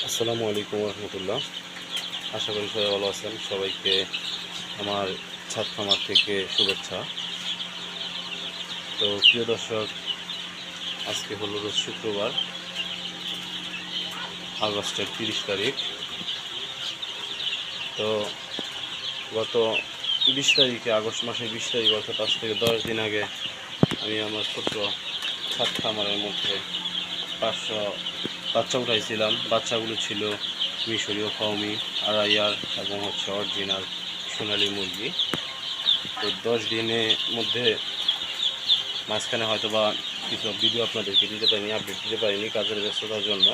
আসসালামু আলাইকুম রহমতুল্লাহ। আশা করি সবাই ভালো আছেন। সবাইকে আমার ছাদ খামার থেকে শুভেচ্ছা। তো প্রিয় দর্শক, আজকে হলো রোজ শুক্রবার, আগস্টের 30 তারিখ। তো গত 20 তারিখে, আগস্ট মাসের 20 তারিখ, অর্থাৎ আজ থেকে 10 দিন আগে আমি আমার ছোট্ট ছাদ খামারের মধ্যে 500 বাচ্চা উঠাইছিলাম। বাচ্চাগুলো ছিল মিশরীয় ফাউমি, আড়াইয়ার এবং অরিজিনাল সোনালী মুরগি। তো 10 দিনের মধ্যে মাঝখানে হয়তো বা কিছু ভিডিও আপনাদেরকে দিতে পারিনি, আপডেট দিতে পারিনি কাজের ব্যস্ততার জন্য।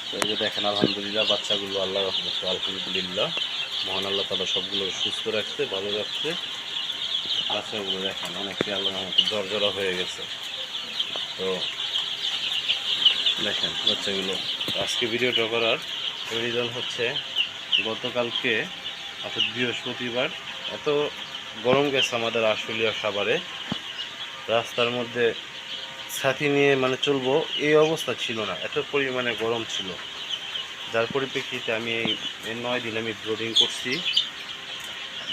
তো এই যে দেখেন, আলহামদুলিল্লাহ বাচ্চাগুলো আল্লাহ রহমতে আলহামদুলিল্লাহ মহান আল্লাহ তাআলা সবগুলো সুস্থ রাখছে, ভালো রাখছে। বাচ্চাগুলো দেখেন অনেকটাই আল্লাহ রহমতে জ্বর হয়ে গেছে। তো দেখেন বাচ্চাগুলো। আজকে ভিডিওটা করার রিজন হচ্ছে, গতকালকে অর্থাৎ বৃহস্পতিবার এত গরম গেছে আমাদের আশুলিয়া সাভারে। রাস্তার মধ্যে ছাতি নিয়ে চলবো এই অবস্থা ছিল না, এত পরিমাণে গরম ছিল। যার পরিপ্রেক্ষিতে আমি এই 9 দিন আমি ব্রোডিং করছি।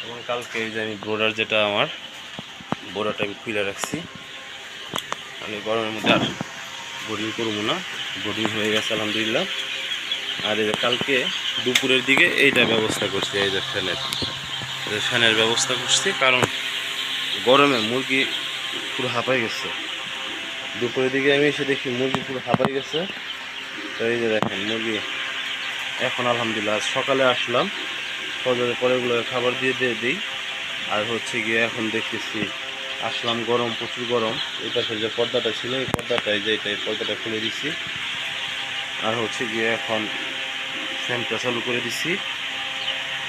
এবং কালকে এই যে আমি ব্রোডার, যেটা আমার বোরাটা আমি খুলে রাখছি। আমি গরমের মধ্যে আর ব্রোডিং করবো না, ব্রোডিং হয়ে গেছে আলহামদুলিল্লাহ। আর এই যে কালকে দুপুরের দিকে এইটা ব্যবস্থা করছি, এই যে ফ্যানের ব্যবস্থা করছি, কারণ গরমে মুরগি পুরো হাঁপাই গেছে। দুপুরের দিকে আমি এসে দেখি মুরগি পুরো হাঁপাই গেছে। তো এই যে দেখেন মুরগি এখন আলহামদুলিল্লাহ, সকালে আসলাম, ফজরের পরে এগুলো খাবার দিয়ে দিই। আর গিয়ে এখন দেখতেছি আসলাম, গরম, প্রচুর গরম। এই পাশে যে পর্দাটা ছিল, এই পর্দাটাই যে এই পর্দাটা খুলে দিচ্ছি। আর গিয়ে এখন ফ্যানটা চালু করে দিচ্ছি,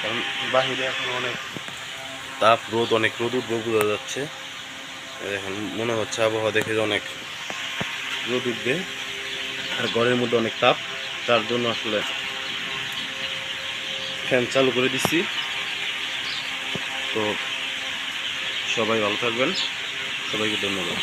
কারণ বাহিরে এখন অনেক তাপ, রোদ, অনেক রোদ উঠবে বোঝা যাচ্ছে। এখন মনে হচ্ছে আবহাওয়া দেখে যে অনেক রোদ উঠবে, আর ঘরের মধ্যে অনেক তাপ। তার জন্য আসলে ফ্যান চালু করে দিচ্ছি। তো সবাই ভালো থাকবেন, সবাইকে ধন্যবাদ।